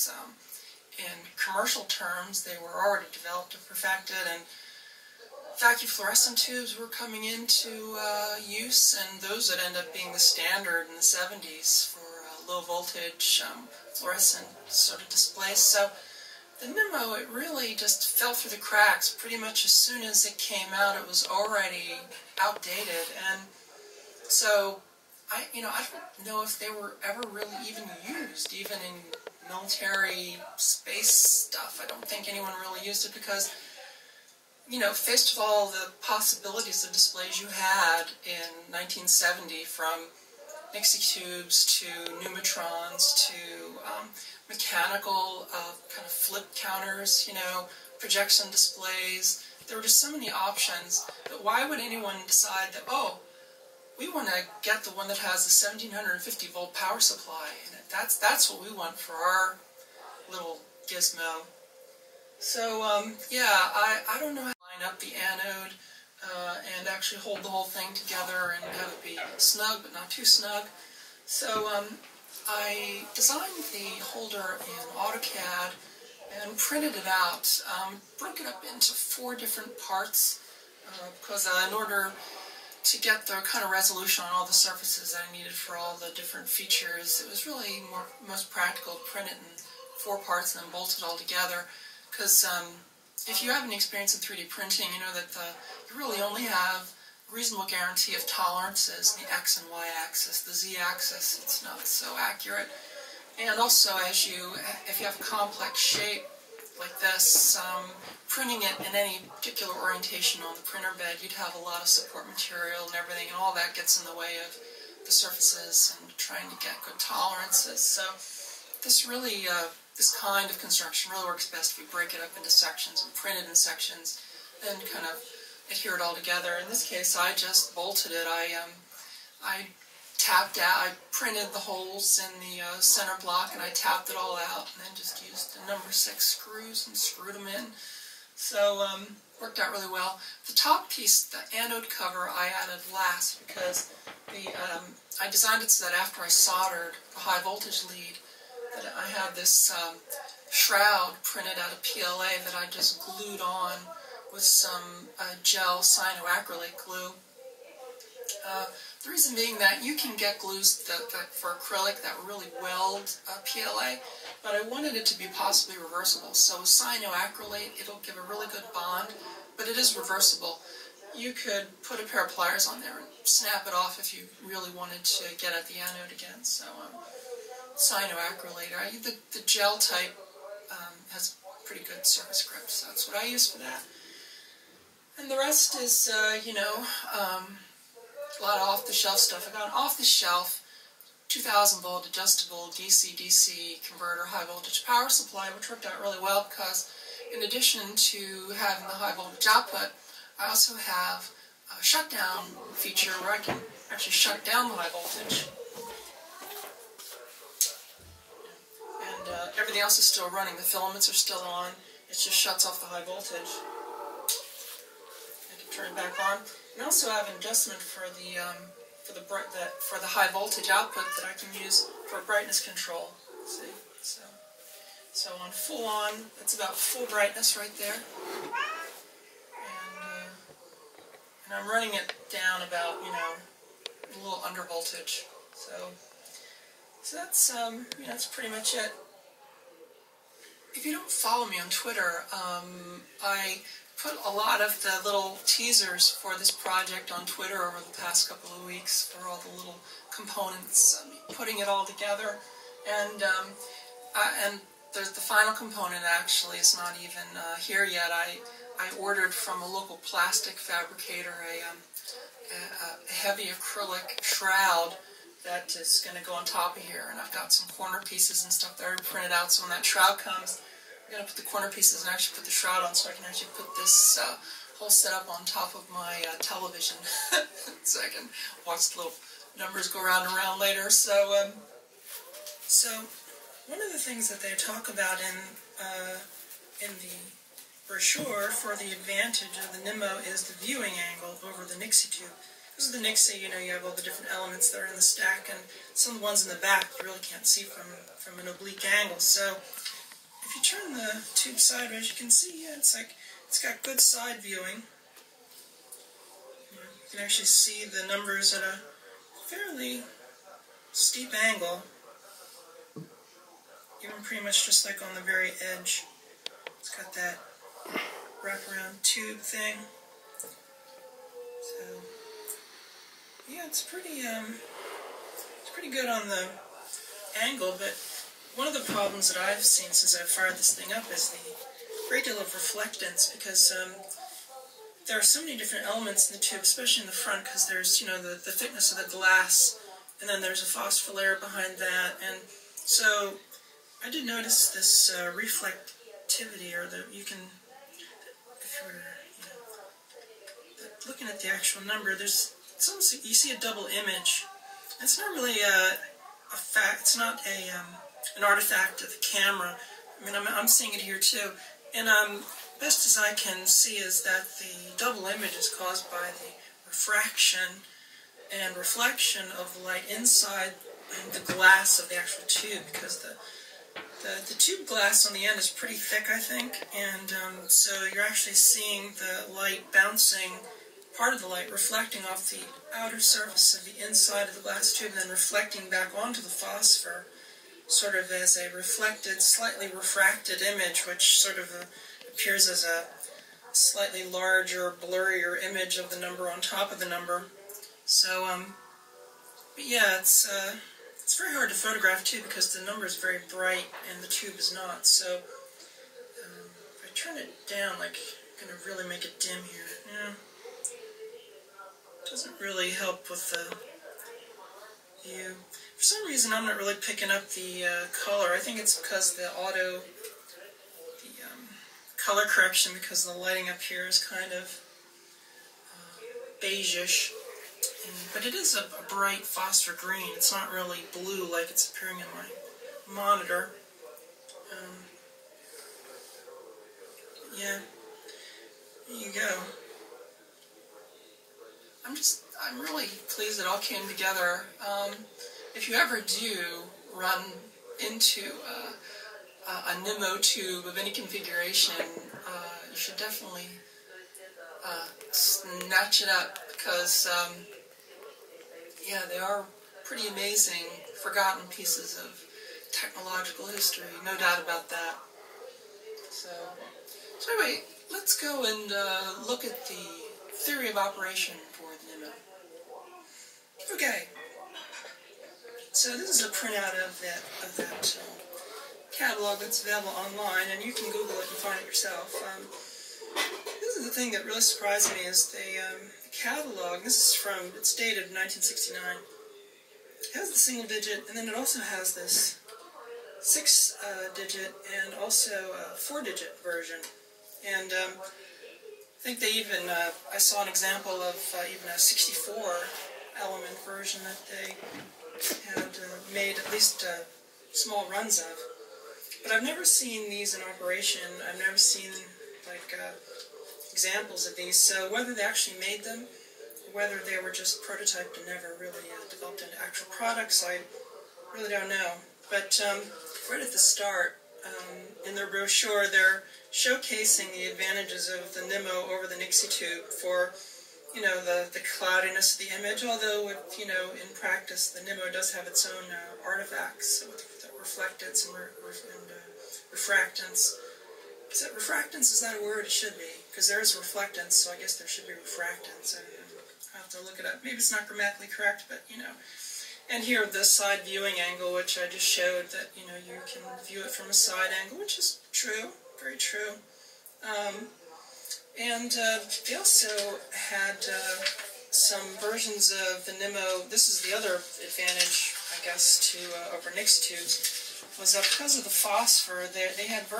because in commercial terms they were already developed and perfected, and vacuum fluorescent tubes were coming into use, and those would end up being the standard in the 70s for low voltage fluorescent sort of displays. So the Nimmo, it really just fell through the cracks. Pretty much as soon as it came out, it was already outdated, and so I don't know if they were ever really even used, even in military space stuff. I don't think anyone really used it because, faced with all the possibilities of displays you had in 1970, from Nixie tubes to Numatrons to mechanical kind of flip counters, projection displays. There were just so many options that why would anyone decide that, oh, we want to get the one that has the 1750 volt power supply, and that's what we want for our little gizmo. So yeah, I don't know how to line up the anode and actually hold the whole thing together and have it be snug but not too snug. So I designed the holder in AutoCAD and printed it out, broke it up into 4 different parts because in order to get the kind of resolution on all the surfaces that I needed for all the different features, it was really most practical to print it in 4 parts and then bolt it all together. Because if you have any experience in 3D printing, you know that you really only have a reasonable guarantee of tolerances, the X and Y axis. The Z axis, it's not so accurate. And also, if you have a complex shape like this, printing it in any particular orientation on the printer bed, you'd have a lot of support material and everything, and all that gets in the way of the surfaces and trying to get good tolerances. So this kind of construction really works best if you break it up into sections and print it in sections and kind of adhere it all together. In this case, I just bolted it. I tapped out, I printed the holes in the center block, and I tapped it all out, and then just used the number 6 screws and screwed them in. So worked out really well. The top piece, the anode cover, I added last because I designed it so that after I soldered the high voltage lead, that I had this shroud printed out of PLA that I just glued on with some gel cyanoacrylate glue. The reason being that you can get glues for acrylic that really weld PLA, but I wanted it to be possibly reversible. So with cyanoacrylate, it'll give a really good bond, but it is reversible. You could put a pair of pliers on there and snap it off if you really wanted to get at the anode again. So cyanoacrylate, the gel type has pretty good surface grip, so that's what I use for that. And the rest is, a lot of off-the-shelf stuff. I got an off-the-shelf 2000 volt adjustable DC-DC converter high voltage power supply, which worked out really well because in addition to having the high voltage output, I also have a shutdown feature where I can actually shut down the high voltage. And everything else is still running. The filaments are still on. It just shuts off the high voltage. I can turn it back on. And I also have an adjustment for the high voltage output that I can use for brightness control. See, so on full on, that's about full brightness right there, and I'm running it down about a little under voltage. So that's that's pretty much it. If you don't follow me on Twitter, I put a lot of the little teasers for this project on Twitter over the past couple of weeks for all the little components, putting it all together, and the final component actually is not even here yet. I ordered from a local plastic fabricator a heavy acrylic shroud that is going to go on top of here, and I've got some corner pieces and stuff that I already printed out, so when that shroud comes, I'm going to put the corner pieces and actually put the shroud on so I can actually put this whole setup on top of my television so I can watch the little numbers go around and around later. So one of the things that they talk about in the brochure for the advantage of the Nimmo is the viewing angle over the Nixie tube. Because of the Nixie, you have all the different elements that are in the stack, and some of the ones in the back you really can't see from an oblique angle. So if you turn the tube sideways, you can see, yeah, it's got good side viewing. You can actually see the numbers at a fairly steep angle, even pretty much just like on the very edge. It's got that wraparound tube thing. So yeah, it's pretty good on the angle, but one of the problems that I've seen since I've fired this thing up is the great deal of reflectance, because there are so many different elements in the tube, especially in the front, because there's, you know, the thickness of the glass, and then there's a phosphor layer behind that, and so I did notice this reflectivity, or you can, if you're, you know, looking at the actual number, there's, it's almost, you see a double image. It's not really a fact, it's not an artifact of the camera. I mean, I'm seeing it here too, and best as I can see is that the double image is caused by the refraction and reflection of the light inside the glass of the actual tube, because the tube glass on the end is pretty thick, I think, and so you're actually seeing the light bouncing, part of the light reflecting off the outer surface of the inside of the glass tube and then reflecting back onto the phosphor, sort of as a reflected, slightly refracted image, which sort of appears as a slightly larger, blurrier image of the number on top of the number. So, but yeah, it's very hard to photograph too, because the number is very bright and the tube is not. So, if I turn it down, like, I'm going to really make it dim here. Yeah, doesn't really help with the view. For some reason, I'm not really picking up the color. I think it's because the color correction, because the lighting up here is kind of beigeish. But it is a bright phosphor green. It's not really blue like it's appearing in my monitor. Yeah, there you go. I'm really pleased it all came together. If you ever do run into a Nimmo tube of any configuration, you should definitely snatch it up, because yeah, they are pretty amazing, forgotten pieces of technological history, no doubt about that. So anyway, let's go and look at the theory of operation for the Nimmo. Okay, so this is a printout of that catalog that's available online, and you can Google it and find it yourself. This is the thing that really surprised me, is the catalog. This is it's dated 1969. It has the single digit, and then it also has this 6-digit and also a 4-digit version. And I think they even, I saw an example of even a 64-element version that they had made at least small runs of. But I've never seen these in operation. I've never seen, like, examples of these. So whether they actually made them, or whether they were just prototyped and never really developed into actual products, I really don't know. But right at the start, in their brochure, they're showcasing the advantages of the Nimmo over the Nixie tube for, you know, the cloudiness of the image, although, you know, in practice, the Nimmo does have its own artifacts with reflectance and refractance. Is that refractance? Is that a word? It should be, because there is reflectance, so I guess there should be refractance. I'll have to look it up. Maybe it's not grammatically correct, but, you know. And here, the side viewing angle, which I just showed, that, you know, you can view it from a side angle, which is true, very true. And they also had some versions of the Nimmo. This is the other advantage, I guess, to over Nixie tubes, was that because of the phosphor, they had versions